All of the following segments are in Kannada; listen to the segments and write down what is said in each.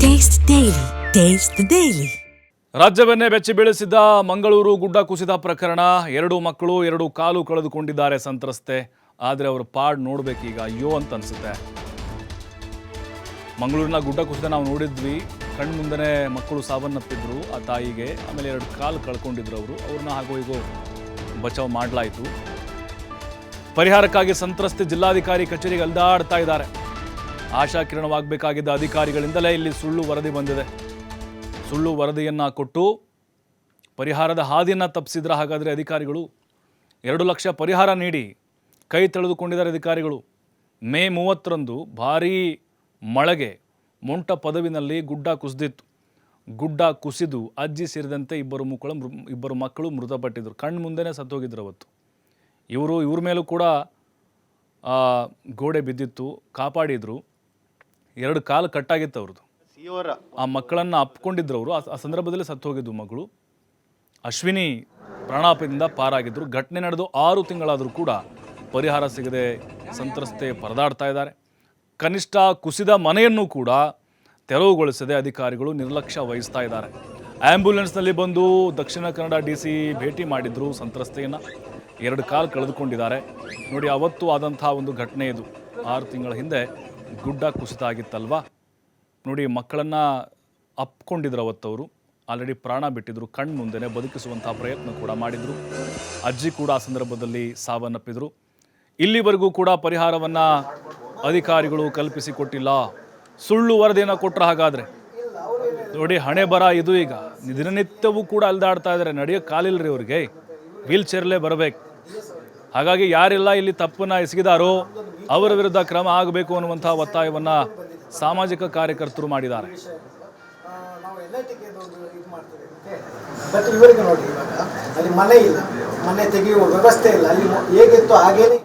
Taste the Daily. Taste the Daily. ರಾಜ್ಯವನ್ನೇ ಬೆಚ್ಚಿ ಬೀಳಿಸಿದ್ದ ಮಂಗಳೂರು ಗುಡ್ಡ ಕುಸಿತ ಪ್ರಕರಣ. 2 ಮಕ್ಕಳು 2 ಕಾಲು ಕಳೆದುಕೊಂಡಿದ್ದಾರೆ ಸಂತ್ರಸ್ತೆ. ಆದರೆ ಅವರ ಪಾಡ್ ನೋಡಬೇಕೀಗ, ಅಯ್ಯೋ ಅಂತ ಅನಿಸುತ್ತೆ. ಮಂಗಳೂರಿನ ಗುಡ್ಡ ಕುಸಿತ ನಾವು ನೋಡಿದ್ವಿ, ಕಣ್ಮುಂದನೇ ಮಕ್ಕಳು ಸಾವನ್ನಪ್ಪಿದ್ರು. ಆ ತಾಯಿಗೆ ಆಮೇಲೆ 2 ಕಾಲು ಕಳ್ಕೊಂಡಿದ್ರು. ಅವ್ರನ್ನ ಹಾಗೋ ಹೀಗೋ ಬಚಾವ್ ಮಾಡಲಾಯಿತು. ಪರಿಹಾರಕ್ಕಾಗಿ ಸಂತ್ರಸ್ತೆ ಜಿಲ್ಲಾಧಿಕಾರಿ ಕಚೇರಿಗೆ ಅಲ್ದಾಡ್ತಾ ಇದ್ದಾರೆ. ಆಶಾಕಿರಣವಾಗಬೇಕಾಗಿದ್ದ ಅಧಿಕಾರಿಗಳಿಂದಲೇ ಇಲ್ಲಿ ಸುಳ್ಳು ವರದಿ ಬಂದಿದೆ. ಸುಳ್ಳು ವರದಿಯನ್ನು ಕೊಟ್ಟು ಪರಿಹಾರದ ಹಾದಿಯನ್ನು ತಪ್ಪಿಸಿದ್ರ ಹಾಗಾದರೆ ಅಧಿಕಾರಿಗಳು. 2 ಲಕ್ಷ ಪರಿಹಾರ ನೀಡಿ ಕೈ ತೆಳೆದುಕೊಂಡಿದ್ದಾರೆ ಅಧಿಕಾರಿಗಳು. ಮೇ 30ರಂದು ಭಾರೀ ಮಳೆಗೆ ಮೊಂಟ ಪದವಿನಲ್ಲಿ ಗುಡ್ಡ ಕುಸಿದಿತ್ತು. ಗುಡ್ಡ ಕುಸಿದು ಅಜ್ಜಿ ಸೇರಿದಂತೆ ಇಬ್ಬರು ಮಕ್ಕಳು ಮೃತಪಟ್ಟಿದ್ದರು. ಕಣ್ಣು ಮುಂದೆನೇ ಸತ್ತೋಗಿದ್ರು ಅವತ್ತು. ಇವ್ರ ಮೇಲೂ ಕೂಡ ಗೋಡೆ ಬಿದ್ದಿತ್ತು, ಕಾಪಾಡಿದ್ರು. 2 ಕಾಲು ಕಟ್ಟಾಗಿತ್ತು ಅವ್ರದ್ದು. ಆ ಮಕ್ಕಳನ್ನು ಅಪ್ಕೊಂಡಿದ್ರು ಅವರು. ಆ ಸಂದರ್ಭದಲ್ಲಿ ಸತ್ತು ಹೋಗಿದ್ದು ಮಗಳು. ಅಶ್ವಿನಿ ಪ್ರಾಣಾಪಾಯದಿಂದ ಪಾರಾಗಿದ್ದರು. ಘಟನೆ ನಡೆದು 6 ತಿಂಗಳಾದರೂ ಕೂಡ ಪರಿಹಾರ ಸಿಗದೆ ಸಂತ್ರಸ್ತೆ ಪರದಾಡ್ತಾ ಇದ್ದಾರೆ. ಕನಿಷ್ಠ ಕುಸಿದ ಮನೆಯನ್ನು ಕೂಡ ತೆರವುಗೊಳಿಸದೆ ಅಧಿಕಾರಿಗಳು ನಿರ್ಲಕ್ಷ್ಯ ವಹಿಸ್ತಾ ಇದ್ದಾರೆ. ಆ್ಯಂಬುಲೆನ್ಸ್ನಲ್ಲಿ ಬಂದು ದಕ್ಷಿಣ ಕನ್ನಡ DC ಭೇಟಿ ಮಾಡಿದ್ರು ಸಂತ್ರಸ್ತೆಯನ್ನು. 2 ಕಾಲು ಕಳೆದುಕೊಂಡಿದ್ದಾರೆ. ನೋಡಿ, ಅವತ್ತು ಆದಂಥ ಒಂದು ಘಟನೆ ಇದು. 6 ತಿಂಗಳ ಹಿಂದೆ ಗುಡ್ಡ ಕುಸಿತ ಆಗಿತ್ತಲ್ವಾ. ನೋಡಿ, ಮಕ್ಕಳನ್ನು ಅಪ್ಕೊಂಡಿದ್ರು ಅವತ್ತವರು. ಆಲ್ರೆಡಿ ಪ್ರಾಣ ಬಿಟ್ಟಿದ್ರು. ಕಣ್ಣು ಮುಂದೆನೇ ಬದುಕಿಸುವಂಥ ಪ್ರಯತ್ನ ಕೂಡ ಮಾಡಿದರು. ಅಜ್ಜಿ ಕೂಡ ಆ ಸಂದರ್ಭದಲ್ಲಿ ಸಾವನ್ನಪ್ಪಿದ್ರು. ಇಲ್ಲಿವರೆಗೂ ಕೂಡ ಪರಿಹಾರವನ್ನು ಅಧಿಕಾರಿಗಳು ಕಲ್ಪಿಸಿಕೊಟ್ಟಿಲ್ಲ. ಸುಳ್ಳು ವರದಿಯನ್ನು ಕೊಟ್ಟರೆ ಹಾಗಾದರೆ ನೋಡಿ, ಹಣೆ ಬರ ಇದು. ಈಗ ದಿನನಿತ್ಯವೂ ಕೂಡ ಅಲ್ದಾಡ್ತಾ ಇದ್ದಾರೆ. ನಡೆಯೋಕ್ಕೆ ಕಾಲಿಲ್ಲರಿ ಅವ್ರಿಗೆ, ವೀಲ್ ಚೇರ್ಲೇ ಬರಬೇಕು. ಹಾಗಾಗಿ ಯಾರೆಲ್ಲ ಇಲ್ಲಿ ತಪ್ಪನ್ನು ಎಸಗಿದಾರೋ ಅವರ ವಿರುದ್ಧ ಕ್ರಮ ಆಗಬೇಕು ಅನ್ನುವಂಥ ಒತ್ತಾಯವನ್ನು ಸಾಮಾಜಿಕ ಕಾರ್ಯಕರ್ತರು ಮಾಡಿದ್ದಾರೆ. ಬಟ್ ಇವರಿಗೆ ನೋಡಿ, ಇವಾಗ ಅಲ್ಲಿ ಮನೆ ಇಲ್ಲ, ಮನೆ ತೆಗೆಯುವ ವ್ಯವಸ್ಥೆ ಇಲ್ಲ. ಅಲ್ಲಿ ಹೇಗಿತ್ತು ಹಾಗೇನೆ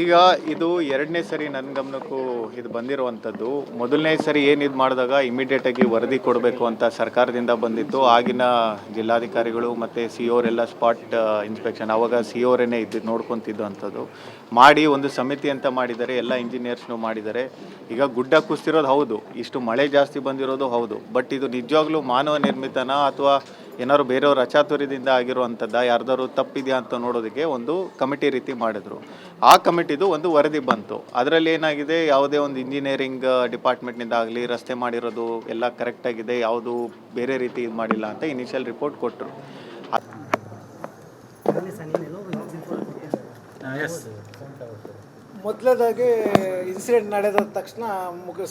ಈಗ ಇದು 2ನೇ ಸರಿ ನನ್ನ ಗಮನಕ್ಕೂ ಇದು ಬಂದಿರುವಂಥದ್ದು. ಮೊದಲನೇ ಸರಿ ಇದು ಮಾಡಿದಾಗ ಇಮಿಡಿಯೇಟಾಗಿ ವರದಿ ಕೊಡಬೇಕು ಅಂತ ಸರ್ಕಾರದಿಂದ ಬಂದಿತ್ತು. ಆಗಿನ ಜಿಲ್ಲಾಧಿಕಾರಿಗಳು ಮತ್ತು CO ಅವರೆಲ್ಲ ಸ್ಪಾಟ್ ಇನ್ಸ್ಪೆಕ್ಷನ್, ಆವಾಗ CO ಅವರೇನೆ ನೋಡ್ಕೊತಿದ್ದು ಅಂಥದ್ದು ಮಾಡಿ ಒಂದು ಸಮಿತಿ ಅಂತ ಮಾಡಿದ್ದಾರೆ. ಎಲ್ಲ ಇಂಜಿನಿಯರ್ಸ್ನು ಮಾಡಿದ್ದಾರೆ. ಈಗ ಗುಡ್ಡ ಕುಸಿತಿರೋದು ಹೌದು, ಇಷ್ಟು ಮಳೆ ಜಾಸ್ತಿ ಬಂದಿರೋದು ಹೌದು. ಬಟ್ ಇದು ನಿಜವಾಗ್ಲೂ ಮಾನವ ನಿರ್ಮಿತನ ಅಥವಾ ಏನಾದ್ರು ಬೇರೆಯವ್ರ ಅಚಾತುರ್ಯದಿಂದ ಆಗಿರುವಂಥದ್ದು, ಯಾರ್ದಾದ್ರು ತಪ್ಪಿದೆಯಾ ಅಂತ ನೋಡೋದಕ್ಕೆ ಒಂದು ಕಮಿಟಿ ರೀತಿ ಮಾಡಿದ್ರು. ಆ ಕಮಿಟಿದು ಒಂದು ವರದಿ ಬಂತು. ಅದರಲ್ಲಿ ಏನಾಗಿದೆ, ಯಾವುದೇ ಒಂದು ಇಂಜಿನಿಯರಿಂಗ್ ಡಿಪಾರ್ಟ್ಮೆಂಟ್ನಿಂದ ಆಗಲಿ ರಸ್ತೆ ಮಾಡಿರೋದು ಎಲ್ಲ ಕರೆಕ್ಟಾಗಿದೆ, ಯಾವುದು ಬೇರೆ ರೀತಿ ಇದು ಮಾಡಿಲ್ಲ ಅಂತ ಇನಿಷಿಯಲ್ ರಿಪೋರ್ಟ್ ಕೊಟ್ಟರು. ಮೊದಲದಾಗಿ ಇನ್ಸಿಡೆಂಟ್ ನಡೆದ ತಕ್ಷಣ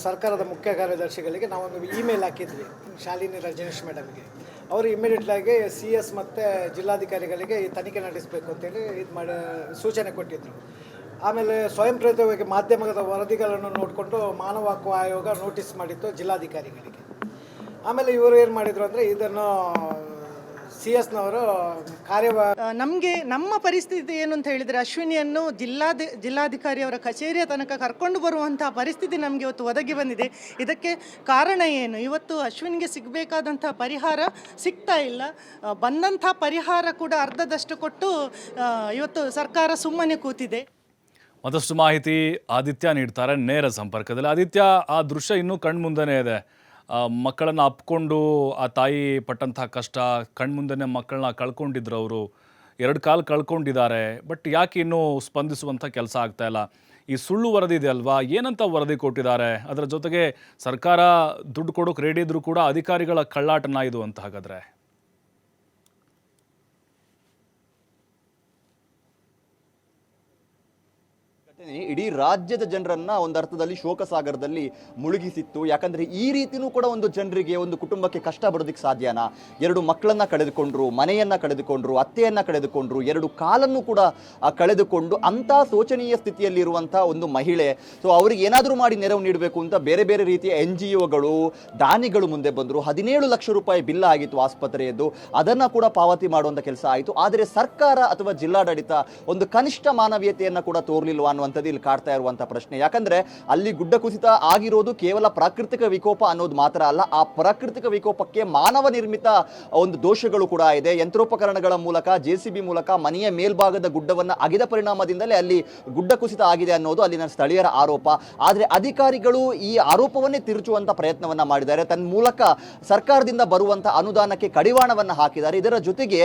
ಸರ್ಕಾರದ ಮುಖ್ಯ ಕಾರ್ಯದರ್ಶಿಗಳಿಗೆ ನಾವೊಂದು ಇಮೇಲ್ ಹಾಕಿದ್ವಿ, ಶಾಲಿನಿ ರಜನೀಶ್ ಮೇಡಮ್ಗೆ. ಅವರು ಇಮಿಡಿಯೇಟ್ಲಾಗಿ CS ಮತ್ತು ಜಿಲ್ಲಾಧಿಕಾರಿಗಳಿಗೆ ಈ ತನಿಖೆ ನಡೆಸಬೇಕು ಅಂತೇಳಿ ಸೂಚನೆ ಕೊಟ್ಟಿದ್ದರು. ಆಮೇಲೆ ಸ್ವಯಂ ಪ್ರೇರಿತವಾಗಿ ಮಾಧ್ಯಮದ ವರದಿಗಳನ್ನು ನೋಡಿಕೊಂಡು ಮಾನವ ಹಕ್ಕು ಆಯೋಗ ನೋಟಿಸ್ ಮಾಡಿತ್ತು ಜಿಲ್ಲಾಧಿಕಾರಿಗಳಿಗೆ. ಆಮೇಲೆ ಇವರು ಏನು ಮಾಡಿದರು ಅಂದರೆ ಇದನ್ನು CS ನವರು ನಮ್ಮ ಪರಿಸ್ಥಿತಿ ಏನು ಅಂತ ಹೇಳಿದರೆ, ಅಶ್ವಿನಿಯನ್ನು ಜಿಲ್ಲಾಧಿಕಾರಿಯವರ ಕಚೇರಿಯ ತನಕ ಕರ್ಕೊಂಡು ಬರುವಂತಹ ಪರಿಸ್ಥಿತಿ ನಮಗೆ ಇವತ್ತು ಒದಗಿ ಬಂದಿದೆ. ಇದಕ್ಕೆ ಕಾರಣ ಏನು? ಇವತ್ತು ಅಶ್ವಿನಿಗೆ ಸಿಗಬೇಕಾದಂಥ ಪರಿಹಾರ ಸಿಗ್ತಾ ಇಲ್ಲ. ಬಂದಂಥ ಪರಿಹಾರ ಕೂಡ ಅರ್ಧದಷ್ಟು ಕೊಟ್ಟು ಇವತ್ತು ಸರ್ಕಾರ ಸುಮ್ಮನೆ ಕೂತಿದೆ. ಮತ್ತಷ್ಟು ಮಾಹಿತಿ ಆದಿತ್ಯ ನೀಡ್ತಾರೆ ನೇರ ಸಂಪರ್ಕದಲ್ಲಿ. ಆದಿತ್ಯ, ಆ ದೃಶ್ಯ ಇನ್ನೂ ಕಣ್ಮುಂದೆನೇ ಇದೆ. ಮಕ್ಕಳನ್ನು ಅಪ್ಕೊಂಡು ಆ ತಾಯಿ ಪಟ್ಟಂಥ ಕಷ್ಟ ಕಣ್ಮುಂದೆನೇ ಮಕ್ಕಳನ್ನ ಕಳ್ಕೊಂಡಿದ್ರು. ಅವರು 2 ಕಾಲು ಕಳ್ಕೊಂಡಿದ್ದಾರೆ. ಬಟ್ ಯಾಕೆ ಇನ್ನೂ ಸ್ಪಂದಿಸುವಂಥ ಕೆಲಸ ಆಗ್ತಾ ಇಲ್ಲ? ಈ ಸುಳ್ಳು ವರದಿ ಇದೆ ಅಲ್ವಾ, ಏನಂತ ವರದಿ ಕೊಟ್ಟಿದ್ದಾರೆ? ಅದರ ಜೊತೆಗೆ ಸರ್ಕಾರ ದುಡ್ಡು ಕೊಡೋಕೆ ರೆಡಿ ಇದ್ರೂ ಕೂಡ ಅಧಿಕಾರಿಗಳ ಕಳ್ಳಾಟನ ಇದು ಅಂತ ಹಾಗಾದರೆ? ಇಡೀ ರಾಜ್ಯದ ಜನರನ್ನ ಒಂದು ಅರ್ಥದಲ್ಲಿ ಶೋಕಸಾಗರದಲ್ಲಿ ಮುಳುಗಿಸಿತ್ತು. ಯಾಕಂದ್ರೆ ಈ ರೀತಿನೂ ಕೂಡ ಒಂದು ಜನರಿಗೆ, ಒಂದು ಕುಟುಂಬಕ್ಕೆ ಕಷ್ಟ ಬರೋದಕ್ಕೆ ಸಾಧ್ಯನಾ? 2 ಮಕ್ಕಳನ್ನ ಕಳೆದುಕೊಂಡ್ರು, ಮನೆಯನ್ನ ಕಳೆದುಕೊಂಡ್ರು, ಅತ್ತೆಯನ್ನ ಕಳೆದುಕೊಂಡ್ರು, 2 ಕಾಲನ್ನು ಕೂಡ ಕಳೆದುಕೊಂಡು ಅಂತ ಶೋಚನೀಯ ಸ್ಥಿತಿಯಲ್ಲಿರುವಂತಹ ಒಂದು ಮಹಿಳೆ. ಸೊ ಅವ್ರಿಗೆ ಏನಾದರೂ ಮಾಡಿ ನೆರವು ನೀಡಬೇಕು ಅಂತ ಬೇರೆ ಬೇರೆ ರೀತಿಯ NGOಗಳು, ದಾನಿಗಳು ಮುಂದೆ ಬಂದರು. 17 ಲಕ್ಷ ರೂಪಾಯಿ ಬಿಲ್ ಆಗಿತ್ತು ಆಸ್ಪತ್ರೆಯದ್ದು, ಅದನ್ನ ಕೂಡ ಪಾವತಿ ಮಾಡುವಂತ ಕೆಲಸ ಆಯಿತು. ಆದರೆ ಸರ್ಕಾರ ಅಥವಾ ಜಿಲ್ಲಾಡಳಿತ ಒಂದು ಕನಿಷ್ಠ ಮಾನವೀಯತೆಯನ್ನ ಕೂಡ ತೋರ್ಲಿಲ್ವಾ ಅನ್ನುವಂಥದ್ದು ಇಲ್ಲಿ ಕಾಡ್ತಾ ಇರುವಂತಹ ಪ್ರಶ್ನೆ. ಯಾಕಂದ್ರೆ ಅಲ್ಲಿ ಗುಡ್ಡ ಕುಸಿತ ಆಗಿರೋದು ಕೇವಲ ಪ್ರಾಕೃತಿಕ ವಿಕೋಪ ಅನ್ನೋದು ಮಾತ್ರ ಅಲ್ಲ, ಆ ಪ್ರಾಕೃತಿಕ ವಿಕೋಪಕ್ಕೆ ಮಾನವ ನಿರ್ಮಿತ ಒಂದು ದೋಷಗಳು ಕೂಡ ಇದೆ. ಯಂತ್ರೋಪಕರಣಗಳ ಮೂಲಕ, JCB ಮೂಲಕ ಮನೆಯ ಮೇಲ್ಭಾಗದ ಗುಡ್ಡವನ್ನು ಅಗೆದ ಪರಿಣಾಮದಿಂದಲೇ ಅಲ್ಲಿ ಗುಡ್ಡ ಕುಸಿತ ಆಗಿದೆ ಅನ್ನೋದು ಅಲ್ಲಿನ ಸ್ಥಳೀಯರ ಆರೋಪ. ಆದರೆ ಅಧಿಕಾರಿಗಳು ಈ ಆರೋಪವನ್ನೇ ತಿರುಚುವಂತ ಪ್ರಯತ್ನವನ್ನ ಮಾಡಿದ್ದಾರೆ. ತನ್ನ ಮೂಲಕ ಸರ್ಕಾರದಿಂದ ಬರುವಂತ ಅನುದಾನಕ್ಕೆ ಕಡಿವಾಣವನ್ನ ಹಾಕಿದ್ದಾರೆ. ಇದರ ಜೊತೆಗೆ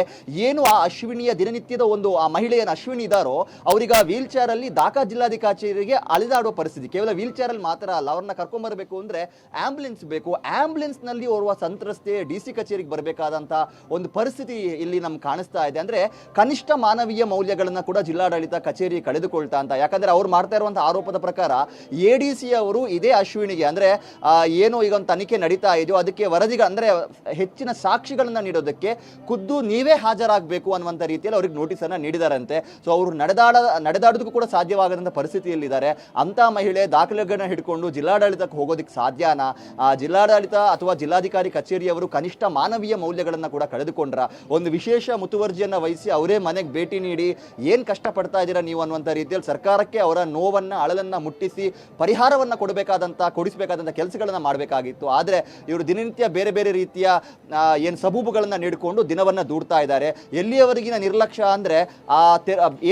ಏನು ಆ ಅಶ್ವಿನಿಯ ದಿನನಿತ್ಯದ ಒಂದು ಆ ಮಹಿಳೆಯನ್ನು ಅಶ್ವಿನಿ ಇದ್ದಾರೋ ಅವರಿಗೆ ವೀಲ್ ಚೇರ್ ಅಲ್ಲಿ ದಾಖಾ ಜಿಲ್ಲಾಧಿಕಾರಿ ಕಚೇರಿಗೆ ಅಲಿದಾಡುವ ಪರಿಸ್ಥಿತಿ. ಕೇವಲ ವೀಲ್ ಚೇರ್ ಅಲ್ಲಿ ಮಾತ್ರ ಅಲ್ಲ, ಅವ್ರನ್ನ ಕರ್ಕೊಂಡ್ಬರಬೇಕು ಅಂದ್ರೆ ಆಂಬುಲೆನ್ಸ್ ಬೇಕು. ಆಂಬುಲೆನ್ಸ್ ನಲ್ಲಿ ಓರ್ವ ಸಂತ್ರಸ್ತೆ DC ಕಚೇರಿಗೆ ಬರಬೇಕಾದಂತ ಒಂದು ಪರಿಸ್ಥಿತಿ ಇಲ್ಲಿ ನಮ್ಗೆ ಕಾಣಿಸ್ತಾ ಇದೆ. ಅಂದ್ರೆ ಕನಿಷ್ಠ ಮಾನವೀಯ ಮೌಲ್ಯಗಳನ್ನ ಕೂಡ ಜಿಲ್ಲಾಡಳಿತ ಕಚೇರಿ ಕಳೆದುಕೊಳ್ತಾ ಅಂತ. ಯಾಕಂದ್ರೆ ಅವ್ರು ಮಾಡ್ತಾ ಇರುವಂತಹ ಆರೋಪದ ಪ್ರಕಾರ ADC ಅವರು ಇದೇ ಅಶ್ವಿನಿಗೆ ಅಂದ್ರೆ ಏನು ಈಗ ಒಂದು ತನಿಖೆ ನಡೀತಾ ಇದೆಯೋ ಅದಕ್ಕೆ ಅಂದ್ರೆ ಹೆಚ್ಚಿನ ಸಾಕ್ಷಿಗಳನ್ನ ನೀಡೋದಕ್ಕೆ ಖುದ್ದು ನೀವೇ ಹಾಜರಾಗಬೇಕು ಅನ್ನುವಂಥ ರೀತಿಯಲ್ಲಿ ಅವ್ರಿಗೆ ನೋಟಿಸ್ ಅನ್ನ ನೀಡಿದಾರಂತೆ. ಸೊ ಅವರು ನಡೆದಾಡೋದಕ್ಕೂ ಕೂಡ ಸಾಧ್ಯವಾಗದಂತ ಪರಿಸ್ಥಿತಿಯಲ್ಲಿದ್ದಾರೆ. ಅಂತ ಮಹಿಳೆ ದಾಖಲೆಗಳನ್ನ ಹಿಡ್ಕೊಂಡು ಜಿಲ್ಲಾಡಳಿತಕ್ಕೆ ಹೋಗೋದಕ್ಕೆ ಸಾಧ್ಯನಾ? ಜಿಲ್ಲಾಡಳಿತ ಅಥವಾ ಜಿಲ್ಲಾಧಿಕಾರಿ ಕಚೇರಿಯವರು ಕನಿಷ್ಠ ಮಾನವೀಯ ಮೌಲ್ಯಗಳನ್ನ ಕೂಡ ಕಳೆದುಕೊಂಡ್ರ? ಒಂದು ವಿಶೇಷ ಮುತುವರ್ಜಿಯನ್ನ ವಹಿಸಿ ಅವರೇ ಮನೆಗೆ ಭೇಟಿ ನೀಡಿ ಏನ್ ಕಷ್ಟ ಪಡ್ತಾ ಇದ್ದೀರಾ ನೀವು ಅನ್ನುವಂಥ ರೀತಿಯಲ್ಲಿ ಸರ್ಕಾರಕ್ಕೆ ಅವರ ನೋವನ್ನ, ಅಳಲನ್ನ ಮುಟ್ಟಿಸಿ ಪರಿಹಾರವನ್ನ ಕೊಡಿಸಬೇಕಾದಂತ ಕೆಲಸಗಳನ್ನ ಮಾಡಬೇಕಾಗಿತ್ತು. ಆದ್ರೆ ಇವರು ದಿನನಿತ್ಯ ಬೇರೆ ಬೇರೆ ರೀತಿಯ ಏನು ಸಬೂಬುಗಳನ್ನ ನೀಡಿಕೊಂಡು ದಿನವನ್ನ ದೂಡ್ತಾ ಇದ್ದಾರೆ. ಎಲ್ಲಿಯವರೆಗಿನ ನಿರ್ಲಕ್ಷ್ಯ ಅಂದ್ರೆ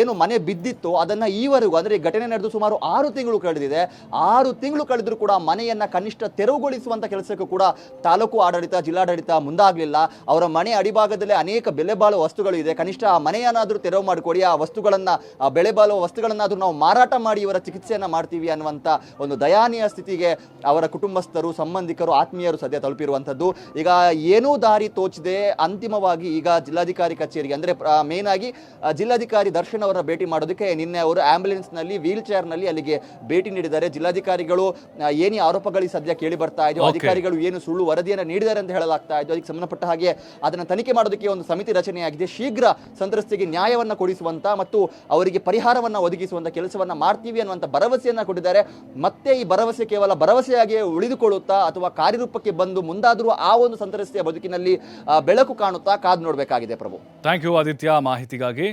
ಏನು ಮನೆ ಬಿದ್ದಿತ್ತು ಅದನ್ನ ಈವರೆಗೂ ಅಂದ್ರೆ ಈ ಘಟನೆ ನಡೆದು ಸುಮಾರು 6 ತಿಂಗಳು ಕಳೆದಿದೆ. 6 ತಿಂಗಳು ಕಳೆದರೂ ಕೂಡ ಮನೆಯನ್ನ ಕನಿಷ್ಠ ತೆರವುಗೊಳಿಸುವಂತ ಕೆಲಸಕ್ಕೂ ಕೂಡ ತಾಲೂಕು ಆಡಳಿತ, ಜಿಲ್ಲಾಡಳಿತ ಮುಂದಾಗಲಿಲ್ಲ. ಅವರ ಮನೆ ಅಡಿಭಾಗದಲ್ಲಿ ಅನೇಕ ಬೆಲೆ ಬಾಳುವ ವಸ್ತುಗಳು ಇದೆ. ಕನಿಷ್ಠ ಆ ಮನೆಯನ್ನಾದ್ರೂ ತೆರವು ಮಾಡಿಕೊಡಿ, ಆ ವಸ್ತುಗಳನ್ನ, ಆ ಬೆಲೆ ಬಾಳುವ ವಸ್ತುಗಳನ್ನಾದ್ರೂ ನಾವು ಮಾರಾಟ ಮಾಡಿ ಇವರ ಚಿಕಿತ್ಸೆಯನ್ನ ಮಾಡ್ತೀವಿ ಅನ್ನುವಂತ ಒಂದು ದಯಾನೀಯ ಸ್ಥಿತಿಗೆ ಅವರ ಕುಟುಂಬಸ್ಥರು, ಸಂಬಂಧಿಕರು, ಆತ್ಮೀಯರು ಸದ್ಯ ತಲುಪಿರುವಂತದ್ದು. ಈಗ ಏನೂ ದಾರಿ ತೋಚದೆ ಅಂತಿಮವಾಗಿ ಈಗ ಜಿಲ್ಲಾಧಿಕಾರಿ ಕಚೇರಿಗೆ ಅಂದ್ರೆ ಮೇನ್ ಆಗಿ ಜಿಲ್ಲಾಧಿಕಾರಿ ದರ್ಶನ್ ಅವರ ಭೇಟಿ ಮಾಡೋದಕ್ಕೆ ನಿನ್ನೆ ಅವರು ಆಂಬ್ಯುಲೆನ್ಸ್ ನಲ್ಲಿ, ವೀಲ್ ಚೇರ್ ನಲ್ಲಿ ಅಲ್ಲಿಗೆ ಭೇಟಿ ನೀಡಿದ್ದಾರೆ. ಜಿಲ್ಲಾಧಿಕಾರಿಗಳು ಏನೇ ಆರೋಪಗಳಿಗೆ ಸದ್ಯ ಕೇಳಿ ಬರ್ತಾ ಇದೆ, ಅಧಿಕಾರಿಗಳು ಏನು ಸುಳ್ಳು ವರದಿಯನ್ನು ನೀಡಿದ್ದಾರೆ ಅಂತ ಹೇಳಲಾಗ್ತಾ ಇದೆ, ಅದಕ್ಕೆ ಸಂಬಂಧಪಟ್ಟ ಹಾಗೆ ಅದನ್ನ ತನಿಖೆ ಮಾಡೋದಕ್ಕೆ ಒಂದು ಸಮಿತಿ ರಚನೆಯಾಗಿದೆ. ಶೀಘ್ರ ಸಂತ್ರಸ್ತೆಗೆ ನ್ಯಾಯವನ್ನ ಕೊಡಿಸುವಂತ ಮತ್ತು ಅವರಿಗೆ ಪರಿಹಾರವನ್ನ ಒದಗಿಸುವಂತ ಕೆಲಸವನ್ನ ಮಾಡ್ತೀವಿ ಅನ್ನುವಂತ ಭರವಸೆಯನ್ನ ಕೊಟ್ಟಿದ್ದಾರೆ. ಮತ್ತೆ ಈ ಭರವಸೆ ಕೇವಲ ಭರವಸೆಯಾಗಿ ಉಳಿದುಕೊಳ್ಳುತ್ತಾ ಅಥವಾ ಕಾರ್ಯರೂಪಕ್ಕೆ ಬಂದು ಮುಂದಾದರೂ ಆ ಒಂದು ಸಂತ್ರಸ್ತೆಯ ಬದುಕಿನಲ್ಲಿ ಬೆಳಕು ಕಾಣುತ್ತಾ ಕಾದು ನೋಡಬೇಕಾಗಿದೆ. ಪ್ರಭು, ಥ್ಯಾಂಕ್ ಯು ಆದಿತ್ಯ ಮಾಹಿತಿಗಾಗಿ.